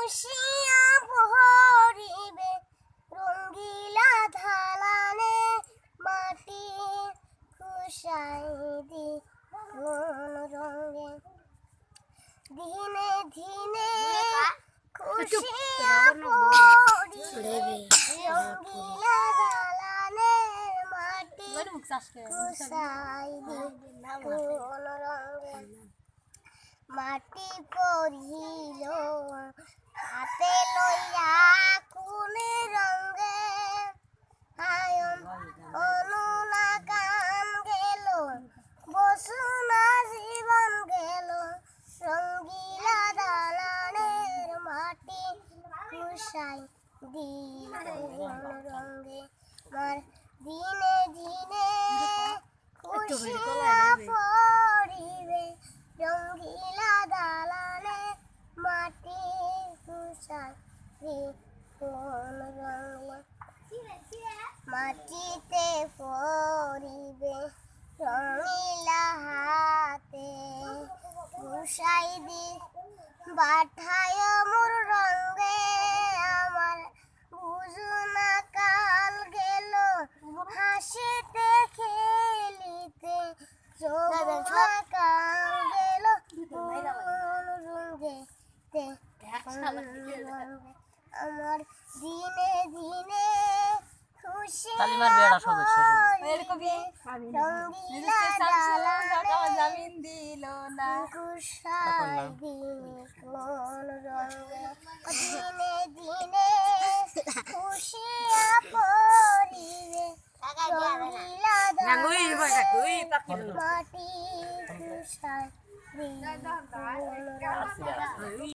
খুশিয়া ভরিবে রঙ্গিলা ধালানে মাটি খুশাই দি কোন রঙে দিনে দিনে খুশিয়া ভরিবে রঙ্গিলা ধালানে মাটি খুশাই দি কোন রঙে মাটি পড়িল হাতে লইয়া কোন রঙে আয়ন অনুনা গান গেল বসুনা জীবন গেল রঙ্গিলা দালানের মাটি খুশাই দিল রঙে মার দিনে দিনে খুশিয়া পড়িবে রঙ্গিলা দালানে মাটি খুশাই কোন রঙে মাটিতে পড়িবে রঙিলা হাতে খুশাই দি বাঠায় মোর রঙে আমার বুঝুনা কাল গেল হাসিতে খেলিতে যৌবনা কাল গেল আমার দিনে দিনে খুশি রঙ্গিলা জামিন দিল না খুশাই কোন রঙে দিনে দিনে খুশিয়া পড়িবে রঙ্গিলা মাটি খুশাই কোন রঙে